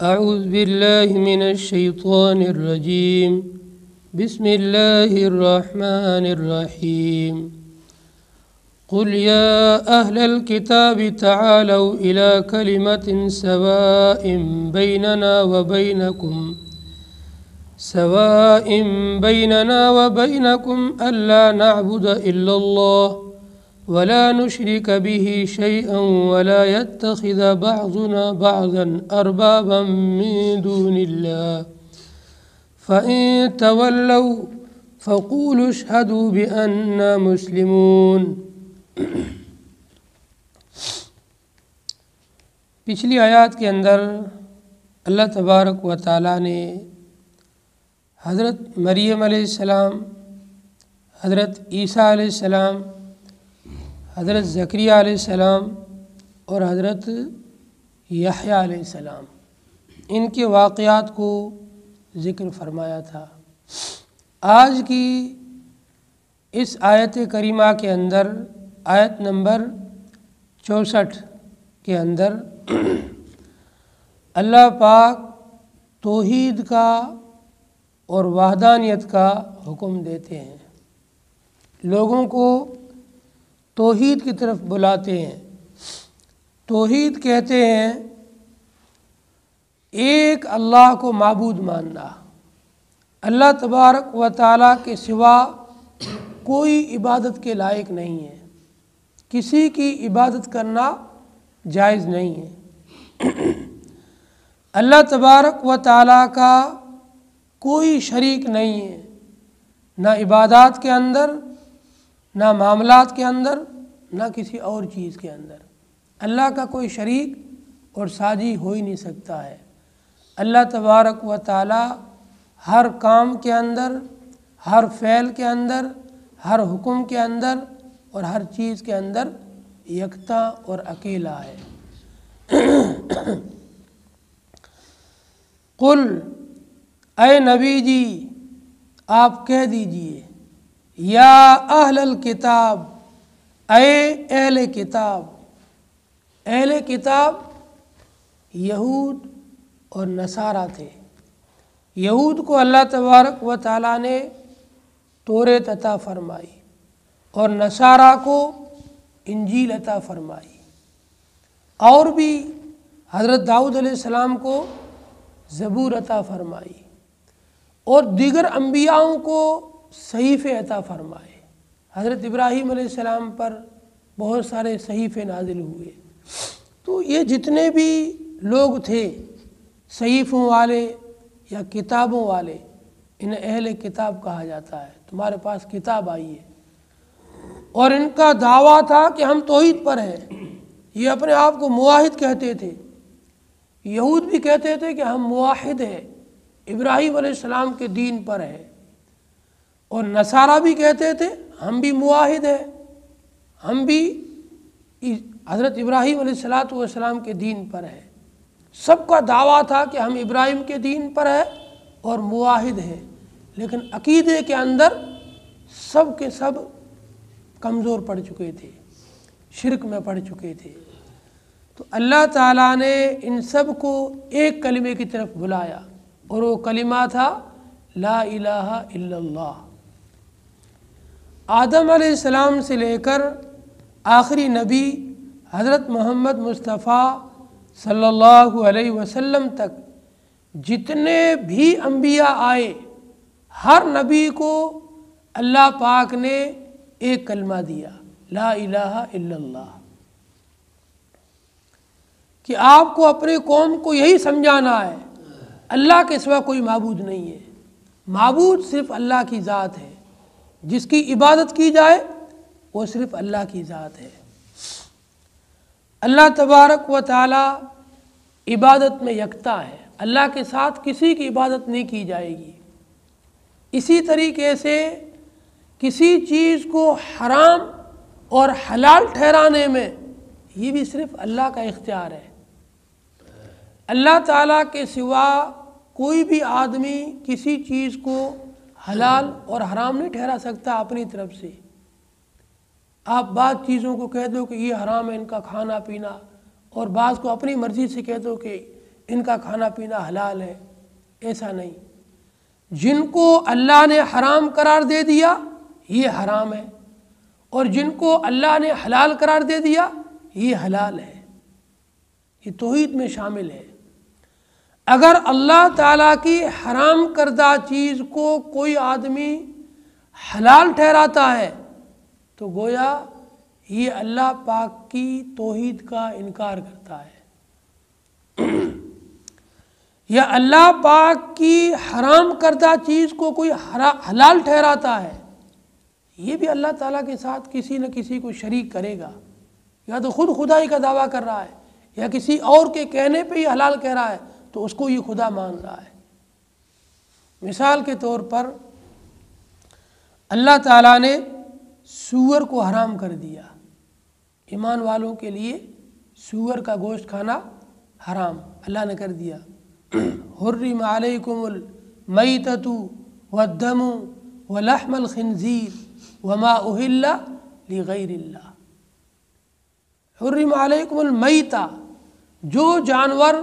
أعوذ بالله من الشيطان الرجيم بسم الله الرحمن الرحيم قل يا أهل الكتاب تعالوا إلى كلمة سواء بيننا وبينكم ألا نعبد إلا الله ولا نشرك به شيئا ولا يتخذ بعضنا بعضا أربابا من دون الله فإن تولوا فقولوا اشهدوا بأننا مسلمون۔ پچھلی آیات کے اندر اللہ تبارک و تعالیٰ نے حضرت مریم علیہ السلام، حضرت عیسیٰ علیہ السلام، حضرت زکریا علیہ السلام اور حضرت یحییٰ علیہ السلام ان کے واقعات کو ذکر فرمایا تھا۔ آج کی اس آیت کریمہ کے اندر آیت نمبر 64 کے اندر اللہ پاک توحید کا اور وحدانیت کا حکم دیتے ہیں، لوگوں کو توحید کی طرف بلاتے ہیں۔ توحید کہتے ہیں ایک اللہ کو معبود ماننا، اللہ تبارک و تعالیٰ کے سوا کوئی عبادت کے لائق نہیں ہے، کسی کی عبادت کرنا جائز نہیں ہے۔ اللہ تبارک و تعالیٰ کا کوئی شریک نہیں ہے، نہ عبادات کے اندر، نہ معاملات کے اندر، نہ کسی اور چیز کے اندر۔ اللہ کا کوئی شریک اور ساجی ہو ہی نہیں سکتا ہے۔ اللہ تبارک و تعالی ہر کام کے اندر، ہر فعل کے اندر، ہر حکم کے اندر اور ہر چیز کے اندر یکتا اور اکیلا ہے۔ قل، اے نبی جی آپ کہہ دیجئے، یا اہل الکتاب، اے اہل کتاب۔ اہل کتاب یہود اور نصارہ تھے۔ یہود کو اللہ تبارک و تعالیٰ نے توریت عطا فرمائی اور نصارہ کو انجیل عطا فرمائی، اور بھی حضرت داؤد علیہ السلام کو زبور عطا فرمائی، اور دیگر انبیاءوں کو صحیفے عطا فرمائے۔ حضرت ابراہیم علیہ السلام پر بہت سارے صحیفے نازل ہوئے۔ تو یہ جتنے بھی لوگ تھے صحیفوں والے یا کتابوں والے، انہیں اہل کتاب کہا جاتا ہے۔ تمہارے پاس کتاب آئی ہے، اور ان کا دعویٰ تھا کہ ہم توحید پر ہیں۔ یہ اپنے آپ کو موحد کہتے تھے۔ یہود بھی کہتے تھے کہ ہم موحد ہیں، ابراہیم علیہ السلام کے دین پر ہیں، اور نصارہ بھی کہتے تھے ہم بھی موحد ہیں، ہم بھی حضرت ابراہیم علیہ السلام کے دین پر ہیں۔ سب کا دعویٰ تھا کہ ہم ابراہیم کے دین پر ہیں اور موحد ہیں، لیکن عقیدے کے اندر سب کے سب کمزور پڑ چکے تھے، شرک میں پڑ چکے تھے۔ تو اللہ تعالیٰ نے ان سب کو ایک کلمے کی طرف بلایا، اور وہ کلمہ تھا لا الہ الا اللہ۔ آدم علیہ السلام سے لے کر آخری نبی حضرت محمد مصطفیٰ صلی اللہ علیہ وسلم تک جتنے بھی انبیاء آئے، ہر نبی کو اللہ پاک نے ایک کلمہ دیا، لا الہ الا اللہ، کہ آپ کو اپنے قوم کو یہی سمجھانا ہے اللہ کے سوا کوئی معبود نہیں ہے۔ معبود صرف اللہ کی ذات ہے، جس کی عبادت کی جائے وہ صرف اللہ کی ذات ہے۔ اللہ تبارک و تعالی عبادت میں یکتا ہے، اللہ کے ساتھ کسی کی عبادت نہیں کی جائے گی۔ اسی طریقے سے کسی چیز کو حرام اور حلال ٹھہرانے میں یہ بھی صرف اللہ کا اختیار ہے۔ اللہ تعالیٰ کے سوا کوئی بھی آدمی کسی چیز کو حلال اور حرام نہیں ٹھہرا سکتا اپنی طرف سے۔ آپ بعض چیزوں کو کہہ دو کہ یہ حرام ہے ان کا کھانا پینا، اور بعض کو اپنی مرضی سے کہہ دو کہ ان کا کھانا پینا حلال ہے، ایسا نہیں۔ جن کو اللہ نے حرام قرار دے دیا یہ حرام ہے، اور جن کو اللہ نے حلال قرار دے دیا یہ حلال ہے، یہ توحید میں شامل ہے۔ اگر اللہ تعالیٰ کی حرام کردہ چیز کو کوئی آدمی حلال ٹھہراتا ہے تو گویا یہ اللہ پاک کی توحید کا انکار کرتا ہے، یا اللہ پاک کی حرام کردہ چیز کو کوئی حلال ٹھہراتا ہے، یہ بھی اللہ تعالیٰ کے ساتھ کسی نہ کسی کو شریک کرے گا، یا تو خود خدائی کا دعویٰ کر رہا ہے یا کسی اور کے کہنے پہ ہی حلال کہہ رہا ہے تو اس کو یہ خدا مان رہا ہے۔ مثال کے طور پر اللہ تعالیٰ نے سور کو حرام کر دیا، ایمان والوں کے لیے سور کا گوشت کھانا حرام اللہ نے کر دیا۔ حرم علیکم المیتۃ والدم ولحم الخنزیر وما اہل لغیر اللہ۔ حرم علیکم المیتہ، جو جانور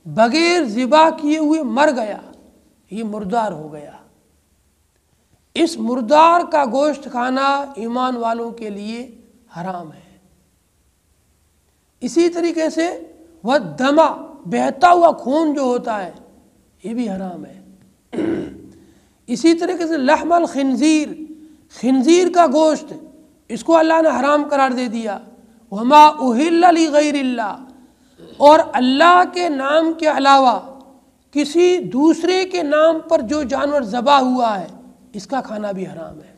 بغیر ذبح کیے ہوئے مر گیا، یہ مردار ہو گیا، اس مردار کا گوشت کھانا ایمان والوں کے لیے حرام ہے۔ اسی طریقے سے والدم، بہتا ہوا خون جو ہوتا ہے یہ بھی حرام ہے۔ اسی طریقے سے لحم الخنزیر، خنزیر کا گوشت، اس کو اللہ نے حرام قرار دے دیا۔ وما اہل لغیر اللہ، اور اللہ کے نام کے علاوہ کسی دوسرے کے نام پر جو جانور ذبح ہوا ہے اس کا کھانا بھی حرام ہے۔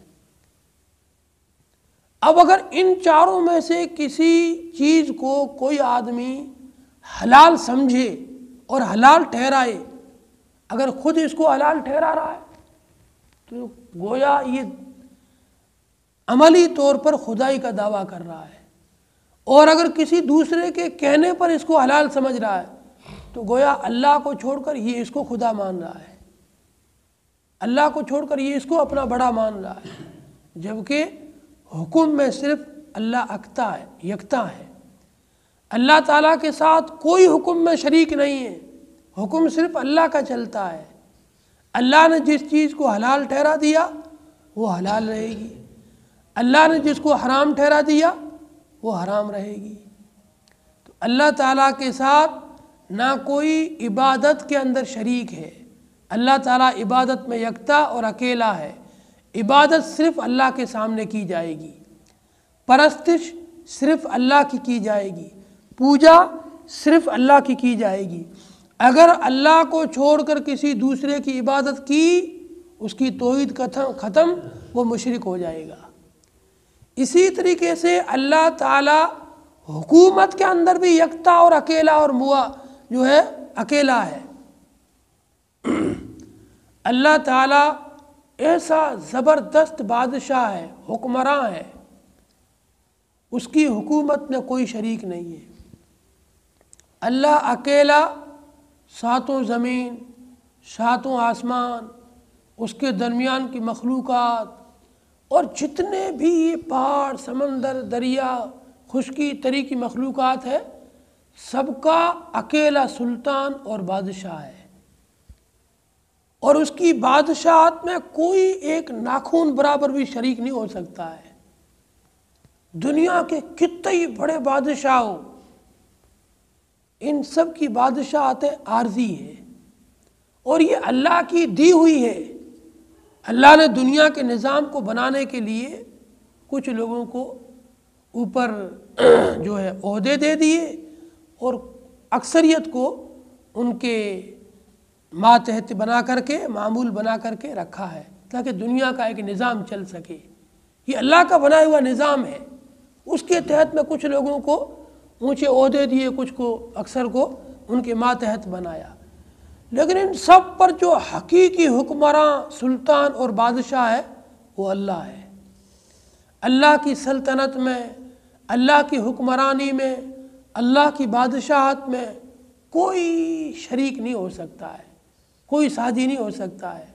اب اگر ان چاروں میں سے کسی چیز کو کوئی آدمی حلال سمجھے اور حلال ٹھہرائے، اگر خود اس کو حلال ٹھہرا رہا ہے تو گویا یہ عملی طور پر خدائی کا دعویٰ کر رہا ہے، اور اگر کسی دوسرے کے کہنے پر اس کو حلال سمجھ رہا ہے تو گویا اللہ کو چھوڑ کر یہ اس کو خدا مان رہا ہے، اللہ کو چھوڑ کر یہ اس کو اپنا بڑا مان رہا ہے، جبکہ حکم میں صرف اللہ یکتا ہے۔ اللہ تعالیٰ کے ساتھ کوئی حکم میں شریک نہیں ہے، حکم صرف اللہ کا چلتا ہے۔ اللہ نے جس چیز کو حلال ٹھہرا دیا وہ حلال رہے گی، اللہ نے جس کو حرام ٹھہرا دیا وہ حرام رہے گی۔ تو اللہ تعالیٰ کے ساتھ نہ کوئی عبادت کے اندر شریک ہے، اللہ تعالیٰ عبادت میں یکتا اور اکیلا ہے، عبادت صرف اللہ کے سامنے کی جائے گی، پرستش صرف اللہ کی جائے گی، پوجا صرف اللہ کی جائے گی۔ اگر اللہ کو چھوڑ کر کسی دوسرے کی عبادت کی، اس کی توحید ختم، وہ مشرک ہو جائے گا۔ اسی طریقے سے اللہ تعالیٰ حکومت کے اندر بھی یکتا اور اکیلا اور جو ہے اکیلا ہے۔ اللہ تعالیٰ ایسا زبردست بادشاہ ہے، حکمراں ہے، اس کی حکومت میں کوئی شریک نہیں ہے۔ اللہ اکیلا ساتوں زمین، ساتوں آسمان، اس کے درمیان کی مخلوقات اور جتنے بھی یہ پہاڑ، سمندر، دریا، خشکی تری کی مخلوقات ہے، سب کا اکیلا سلطان اور بادشاہ ہے، اور اس کی بادشاہت میں کوئی ایک ناخون برابر بھی شریک نہیں ہو سکتا ہے۔ دنیا کے کتنے ہی بڑے بادشاہ ہو، ان سب کی بادشاہت عارضی ہے، اور یہ اللہ کی دی ہوئی ہے۔ اللہ نے دنیا کے نظام کو بنانے کے لیے کچھ لوگوں کو اوپر جو ہے عہدے دے دیے، اور اکثریت کو ان کے ماتحت بنا کر کے، معمول بنا کر کے رکھا ہے، تاکہ دنیا کا ایک نظام چل سکے۔ یہ اللہ کا بنایا ہوا نظام ہے، اس کے تحت میں کچھ لوگوں کو اونچے عہدے دیے، کچھ کو، اکثر کو ان کے ماتحت بنایا۔ لیکن ان سب پر جو حقیقی حکمراں، سلطان اور بادشاہ ہے وہ اللہ ہے۔ اللہ کی سلطنت میں، اللہ کی حکمرانی میں، اللہ کی بادشاہت میں کوئی شریک نہیں ہو سکتا ہے، کوئی ساتھی نہیں ہو سکتا ہے۔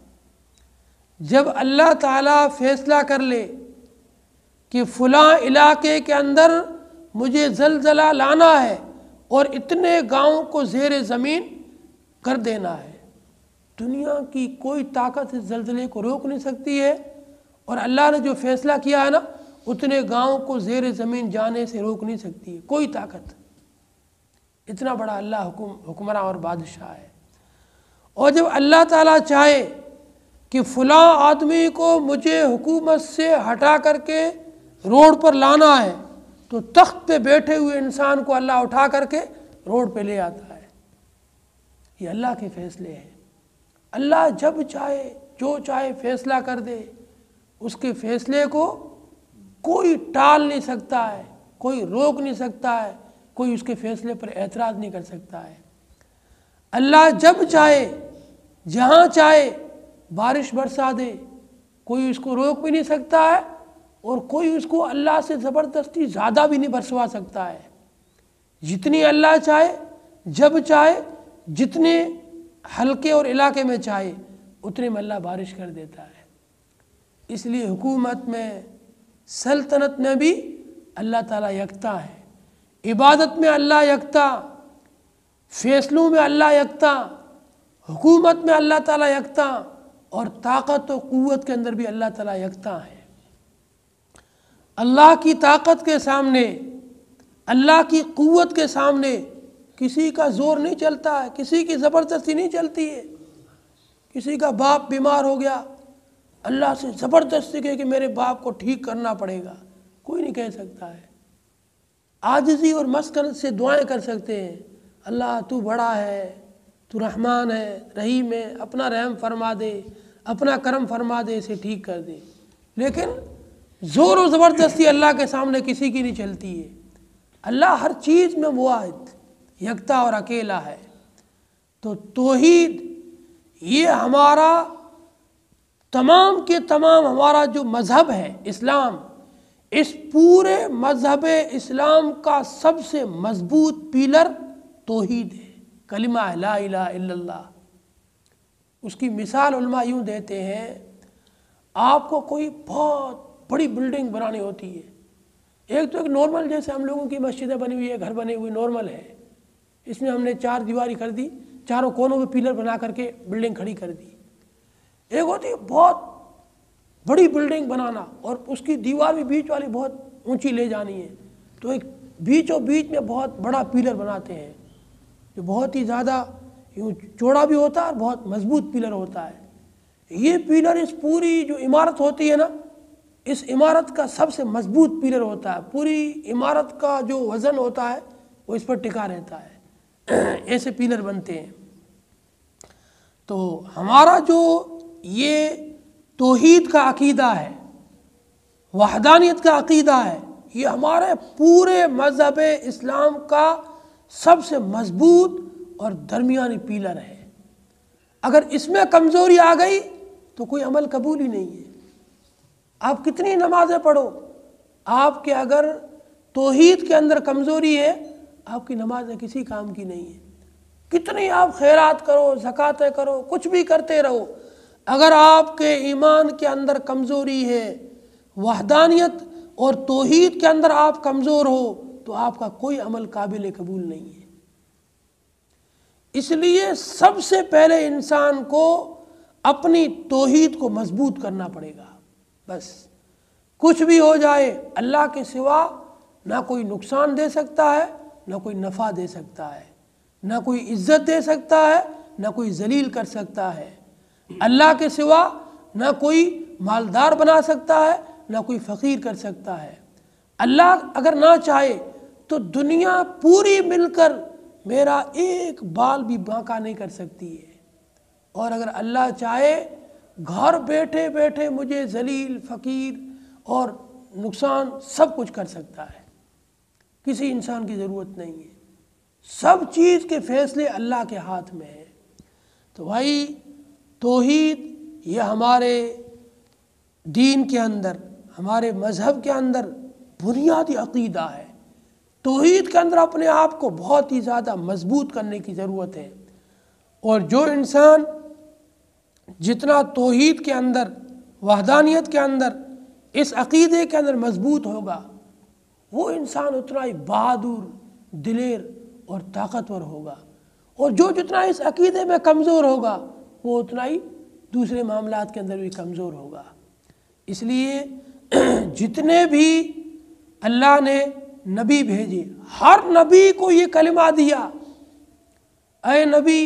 جب اللہ تعالیٰ فیصلہ کر لے کہ فلاں علاقے کے اندر مجھے زلزلہ لانا ہے اور اتنے گاؤں کو زیر زمین کر دینا ہے۔ دنیا کی کوئی طاقت اس زلزلے کو روک نہیں سکتی ہے، اور اللہ نے جو فیصلہ کیا ہے نا، اتنے گاؤں کو زیر زمین جانے سے روک نہیں سکتی ہے کوئی طاقت۔ اتنا بڑا اللہ حکمراں اور بادشاہ ہے۔ اور جب اللہ تعالیٰ چاہے کہ فلاں آدمی کو مجھے حکومت سے ہٹا کر کے روڈ پر لانا ہے، تو تخت پہ بیٹھے ہوئے انسان کو اللہ اٹھا کر کے روڈ پہ لے آتا ہے۔ یہ اللہ کے فیصلے ہیں۔ اللہ جب چاہے جو چاہے فیصلہ کر دے، اس کے فیصلے کو کوئی ٹال نہیں سکتا ہے، کوئی روک نہیں سکتا ہے، کوئی اس کے فیصلے پر اعتراض نہیں کر سکتا ہے۔ اللہ جب چاہے جہاں چاہے بارش برسا دے، کوئی اس کو روک بھی نہیں سکتا ہے، اور کوئی اس کو اللہ سے زبردستی زیادہ بھی نہیں برسوا سکتا ہے۔ جتنی اللہ چاہے، جب چاہے، جتنے حلقے اور علاقے میں چاہے، اتنے میں اللہ بارش کر دیتا ہے۔ اس لیے حکومت میں، سلطنت میں بھی اللہ تعالیٰ یکتا ہے، عبادت میں اللہ یکتا، فیصلوں میں اللہ یکتا، حکومت میں اللہ تعالیٰ یکتا، اور طاقت و قوت کے اندر بھی اللہ تعالیٰ یکتا ہے۔ اللہ کی طاقت کے سامنے، اللہ کی قوت کے سامنے کسی کا زور نہیں چلتا ہے، کسی کی زبردستی نہیں چلتی ہے۔ کسی کا باپ بیمار ہو گیا، اللہ سے زبردستی کہے کہ میرے باپ کو ٹھیک کرنا پڑے گا، کوئی نہیں کہہ سکتا ہے۔ عاجزی اور مسکنت سے دعائیں کر سکتے ہیں، اللہ تو بڑا ہے، تو رحمان ہے، رحیم ہے، اپنا رحم فرما دے، اپنا کرم فرما دے، اسے ٹھیک کر دے۔ لیکن زور و زبردستی اللہ کے سامنے کسی کی نہیں چلتی ہے۔ اللہ ہر چیز میں واحد، یکتا اور اکیلا ہے۔ تو توحید یہ ہمارا تمام کے تمام ہمارا جو مذہب ہے اسلام، اس پورے مذہب اسلام کا سب سے مضبوط پیلر توحید ہے، کلمہ لا الہ الا اللہ۔ اس کی مثال علماء یوں دیتے ہیں، آپ کو کوئی بہت بڑی بلڈنگ بنانی ہوتی ہے، ایک تو ایک نارمل جیسے ہم لوگوں کی مسجدیں بنی ہوئی ہے، گھر بنے ہوئے نارمل ہے، اس میں ہم نے 4 دیواری کر دی، چاروں کونوں میں پیلر بنا کر کے بلڈنگ کھڑی کر دی۔ ایک ہوتی ہے بہت بڑی بلڈنگ بنانا، اور اس کی دیوار بھی بیچ والی بہت اونچی لے جانی ہے، تو ایک بیچوں بیچ میں بہت بڑا پیلر بناتے ہیں، جو بہت ہی زیادہ یوں چوڑا بھی ہوتا ہے اور بہت مضبوط پیلر ہوتا ہے۔ یہ پیلر اس پوری جو عمارت ہوتی ہے نا، اس عمارت کا سب سے مضبوط پیلر ہوتا ہے، پوری عمارت کا جو وزن ہوتا ہے وہ اس پر ٹکا رہتا ہے، ایسے پیلر بنتے ہیں۔ تو ہمارا جو یہ توحید کا عقیدہ ہے، وحدانیت کا عقیدہ ہے، یہ ہمارے پورے مذہب اسلام کا سب سے مضبوط اور درمیانی پیلر ہے۔ اگر اس میں کمزوری آ گئی تو کوئی عمل قبول ہی نہیں ہے۔ آپ کتنی نمازیں پڑھو، آپ کے اگر توحید کے اندر کمزوری ہے، آپ کی نمازیں کسی کام کی نہیں ہیں۔ کتنی آپ خیرات کرو، زکاتیں کرو، کچھ بھی کرتے رہو، اگر آپ کے ایمان کے اندر کمزوری ہے، وحدانیت اور توحید کے اندر آپ کمزور ہو، تو آپ کا کوئی عمل قابل قبول نہیں ہے۔ اس لیے سب سے پہلے انسان کو اپنی توحید کو مضبوط کرنا پڑے گا۔ بس کچھ بھی ہو جائے، اللہ کے سوا نہ کوئی نقصان دے سکتا ہے، نہ کوئی نفع دے سکتا ہے، نہ کوئی عزت دے سکتا ہے، نہ کوئی ذلیل کر سکتا ہے۔ اللہ کے سوا نہ کوئی مالدار بنا سکتا ہے، نہ کوئی فقیر کر سکتا ہے۔ اللہ اگر نہ چاہے تو دنیا پوری مل کر میرا ایک بال بھی باںکا نہیں کر سکتی ہے، اور اگر اللہ چاہے گھر بیٹھے بیٹھے مجھے ذلیل، فقیر اور نقصان سب کچھ کر سکتا ہے۔ کسی انسان کی ضرورت نہیں ہے، سب چیز کے فیصلے اللہ کے ہاتھ میں ہیں۔ تو بھائی توحید یہ ہمارے دین کے اندر، ہمارے مذہب کے اندر بنیادی عقیدہ ہے۔ توحید کے اندر اپنے آپ کو بہت ہی زیادہ مضبوط کرنے کی ضرورت ہے، اور جو انسان جتنا توحید کے اندر، وحدانیت کے اندر، اس عقیدے کے اندر مضبوط ہوگا، وہ انسان اتنا ہی بہادر، دلیر اور طاقتور ہوگا۔ اور جو جتنا اس عقیدے میں کمزور ہوگا وہ اتنا ہی دوسرے معاملات کے اندر بھی کمزور ہوگا۔ اس لیے جتنے بھی اللہ نے نبی بھیجے، ہر نبی کو یہ کلمہ دیا، اے نبی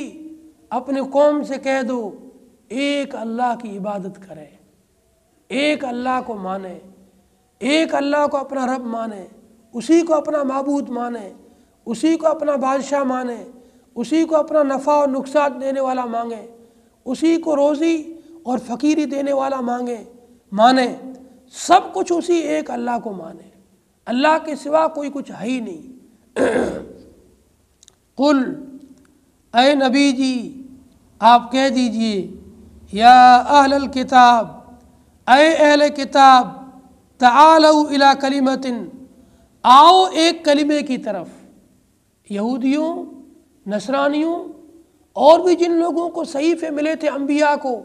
اپنے قوم سے کہہ دو ایک اللہ کی عبادت کرے، ایک اللہ کو مانے، ایک اللہ کو اپنا رب مانے، اسی کو اپنا معبود مانے، اسی کو اپنا بادشاہ مانے، اسی کو اپنا نفع اور نقصان دینے والا مانگے، اسی کو روزی اور فقیری دینے والا مانے، سب کچھ اسی ایک اللہ کو مانے، اللہ کے سوا کوئی کچھ ہے ہی نہیں۔ قل، اے نبی جی آپ کہہ دیجئے، یا اہل الکتاب، اے اہل کتاب، تعالوا الی کلمۃ، آؤ ایک کلمے کی طرف۔ یہودیوں، نصرانیوں اور بھی جن لوگوں کو صحیفے ملے تھے انبیاء کو،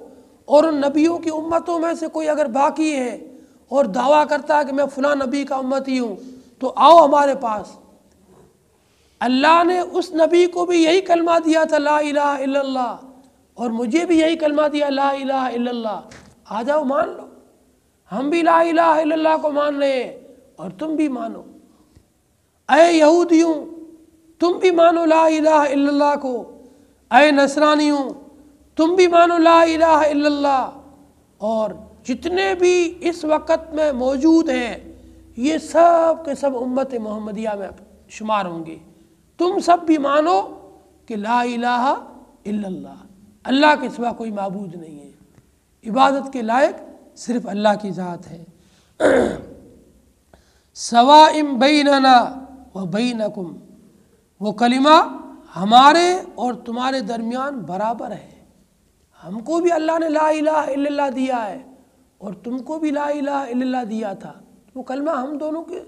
اور ان نبیوں کی امتوں میں سے کوئی اگر باقی ہے اور دعویٰ کرتا ہے کہ میں فلاں نبی کا امتی ہوں تو آؤ ہمارے پاس۔ اللہ نے اس نبی کو بھی یہی کلمہ دیا تھا، لا الہ الا اللہ، اور مجھے بھی یہی کلمہ دیا، لا الہ الا اللہ۔ آ جاؤ مان لو، ہم بھی لا الہ الا اللہ کو مان رہے ہیں اور تم بھی مانو۔ اے یہودیوں تم بھی مانو لا الہ الا اللہ کو، اے نصرانیوں تم بھی مانو لا الہ الا اللہ، اور جتنے بھی اس وقت میں موجود ہیں یہ سب کے سب امت محمدیہ میں شمار ہوں گے۔ تم سب بھی مانو کہ لا الہ الا اللہ، اللہ کے سوا کوئی معبود نہیں ہے، عبادت کے لائق صرف اللہ کی ذات ہے۔ سواء بیننا و بینکم، وہ کلمہ ہمارے اور تمہارے درمیان برابر ہے۔ ہم کو بھی اللہ نے لا الہ الا اللہ دیا ہے اور تم کو بھی لا الہ الا اللہ دیا تھا، وہ کلمہ ہم دونوں کے،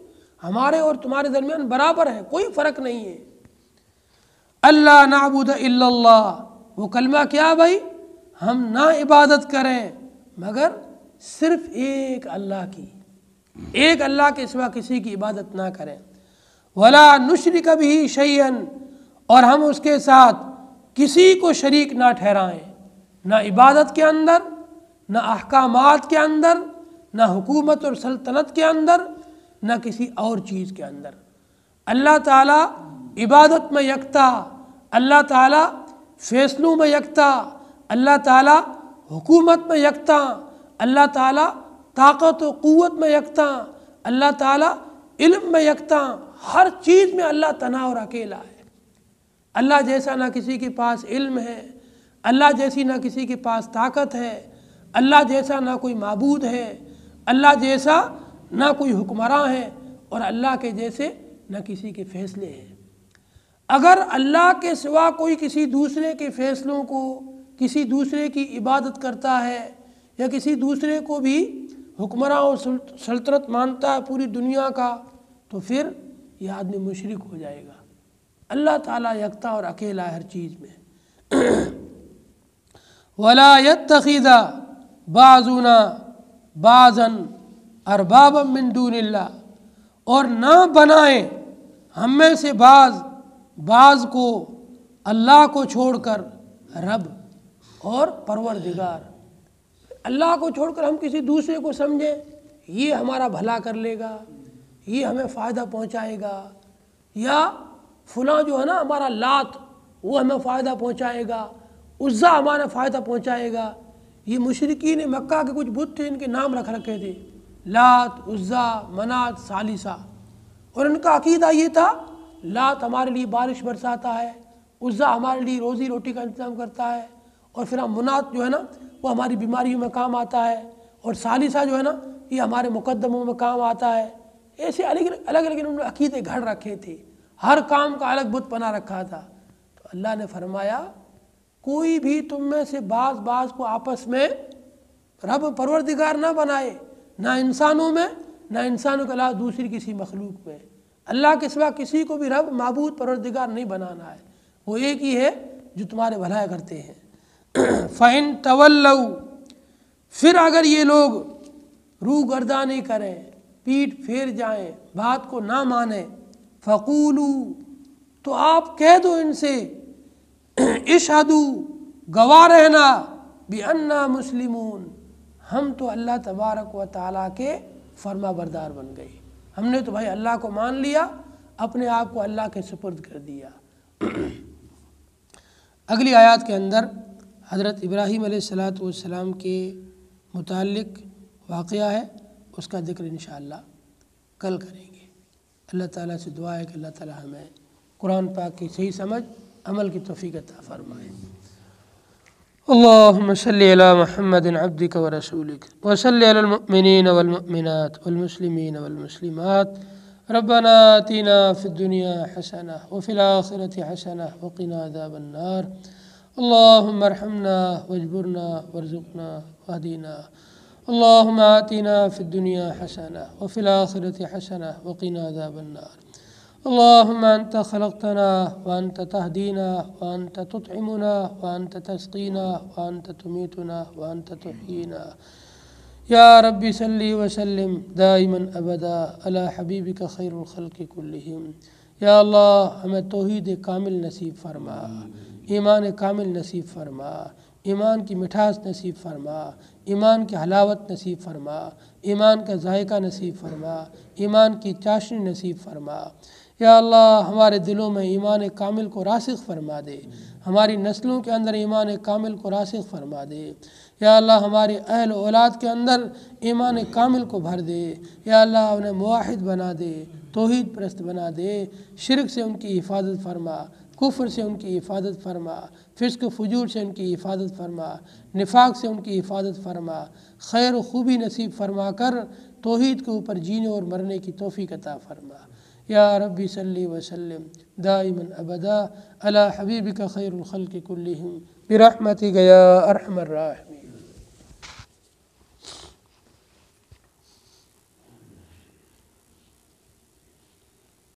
ہمارے اور تمہارے درمیان برابر ہے، کوئی فرق نہیں ہے۔ اللہ نعبد الا اللہ، وہ کلمہ کیا بھائی؟ ہم نہ عبادت کریں مگر صرف ایک اللہ کی، ایک اللہ کے سوا کسی کی عبادت نہ کریں۔ ولا نشرک بہ شیئا، اور ہم اس کے ساتھ کسی کو شریک نہ ٹھہرائیں، نہ عبادت کے اندر، نہ احکامات کے اندر، نہ حکومت اور سلطنت کے اندر، نہ کسی اور چیز کے اندر۔ اللہ تعالیٰ عبادت میں یکتا، اللہ تعالیٰ فیصلوں میں یکتا، اللہ تعالیٰ حکومت میں یکتا، اللہ تعالیٰ طاقت و قوت میں یکتا، اللہ تعالیٰ علم میں یکتا، ہر چیز میں اللہ تنہا اور اکیلا ہے۔ اللہ جیسا نہ کسی کے پاس علم ہے، اللہ جیسی نہ کسی کے پاس طاقت ہے، اللہ جیسا نہ کوئی معبود ہے، اللہ جیسا نہ کوئی حکمراں ہے، اور اللہ کے جیسے نہ کسی کے فیصلے ہیں۔ اگر اللہ کے سوا کوئی کسی دوسرے کے فیصلوں کو، کسی دوسرے کی عبادت کرتا ہے یا کسی دوسرے کو بھی حکمراں اور سلطنت مانتا ہے پوری دنیا کا، تو پھر یہ آدمی مشرک ہو جائے گا۔ اللہ تعالیٰ یکتا اور اکیلا ہر چیز میں۔ وَلَا يَتَّخِذَ بَعْضُنَا بَعْضًا أَرْبَابًا مِّن دُونِ اللَّهِ، اور نہ بنائیں ہم میں سے بعض کو اللہ کو چھوڑ کر رب اور پروردگار۔ اللہ کو چھوڑ کر ہم کسی دوسرے کو سمجھیں یہ ہمارا بھلا کر لے گا، یہ ہمیں فائدہ پہنچائے گا، یا فلاں جو ہے نا ہمارا لات وہ ہمیں فائدہ پہنچائے گا، عزا ہمارا فائدہ پہنچائے گا۔ یہ مشرکین مکہ کے کچھ بت تھے، ان کے نام رکھ رکھے تھے، لات، عزا، منات، ثالثہ، اور ان کا عقیدہ یہ تھا لات ہمارے لیے بارش برساتا ہے، عزا ہمارے لیے روزی روٹی کا انتظام کرتا ہے، اور پھر منات جو ہے نا وہ ہماری بیماریوں میں کام آتا ہے، اور ثالثہ جو ہے نا یہ ہمارے مقدموں میں کام آتا ہے۔ ایسے الگ الگ انہوں نے عقیدے گھڑ رکھے تھے، ہر کام کا الگ بت بنا رکھا تھا۔ تو اللہ نے فرمایا کوئی بھی تم میں سے بعض کو آپس میں رب پروردگار نہ بنائے، نہ انسانوں میں، نہ انسانوں کے علاوہ دوسری کسی مخلوق میں۔ اللہ کے سوا کسی کو بھی رب معبود پروردگار نہیں بنانا ہے، وہ ایک ہی ہے جو تمہارے بھلائی کرتے ہیں۔ فَإِن تَوَلَّوْا، پھر اگر یہ لوگ روح گردانی کریں، پیٹھ پھیر جائیں، بات کو نہ مانیں، فَقُولُوا، تو آپ کہہ دو ان سے، اشہدو گواہ رہنا بِأَنَّا مسلمون، ہم تو اللہ تبارک و تعالیٰ کے فرما بردار بن گئے، ہم نے تو بھائی اللہ کو مان لیا، اپنے آپ کو اللہ کے سپرد کر دیا۔ اگلی آیات کے اندر حضرت ابراہیم علیہ السلام کے متعلق واقعہ ہے، اس کا ذکر انشاءاللہ کل کریں گے۔ اللہ تعالیٰ سے دعا ہے کہ اللہ تعالیٰ ہمیں قرآن پاک کی صحیح سمجھ عمل کی توفیق عطا فرمائے۔ اللہم صلی علی محمد عبدک ورسولک وصلی علی المؤمنین والمؤمنات والمسلمین والمسلمات ربنا آتنا فی الدنیا حسنہ وفی الآخرۃ حسنہ وقنا عذاب النار اللہم ارحمنا واجبرنا وارزقنا واہدنا اللہم آتنا فی الدنیا حسنہ وفی الآخرۃ حسنہ وقنا عذاب النار اللہم انت خلقتنا وانت تہدینا وانت تطعمنا وانت تسقینا وانت تمیتنا وانت تحیینا یا رب صلی وسلم دائما ابدا علی حبیبک خیر الخلق کلہم۔ یا اللہ ہمیں توحید کامل نصیب فرما، ایمان کامل نصیب فرما، ایمان کی مٹھاس نصیب فرما، ایمان کی حلاوت نصیب فرما، ایمان کا ذائقہ نصیب فرما، ایمان کی چاشنی نصیب فرما۔ یا اللہ ہمارے دلوں میں ایمان کامل کو راسخ فرما دے، ہماری نسلوں کے اندر ایمان کامل کو راسخ فرما دے۔ یا اللہ ہمارے اہل و اولاد کے اندر ایمان کامل کو بھر دے۔ یا اللہ انہیں موحد بنا دے، توحید پرست بنا دے، شرک سے ان کی حفاظت فرما، کفر سے ان کی حفاظت فرما، فسق و فجور سے ان کی حفاظت فرما، نفاق سے ان کی حفاظت فرما، خیر و خوبی نصیب فرما کر توحید کے اوپر جینے اور مرنے کی توفیق عطا فرما۔ یا ربی صلی وسلم دائما ابدا علی حبیبک خیر الخلق کلہم برحمتک یا ارحم الراحمین۔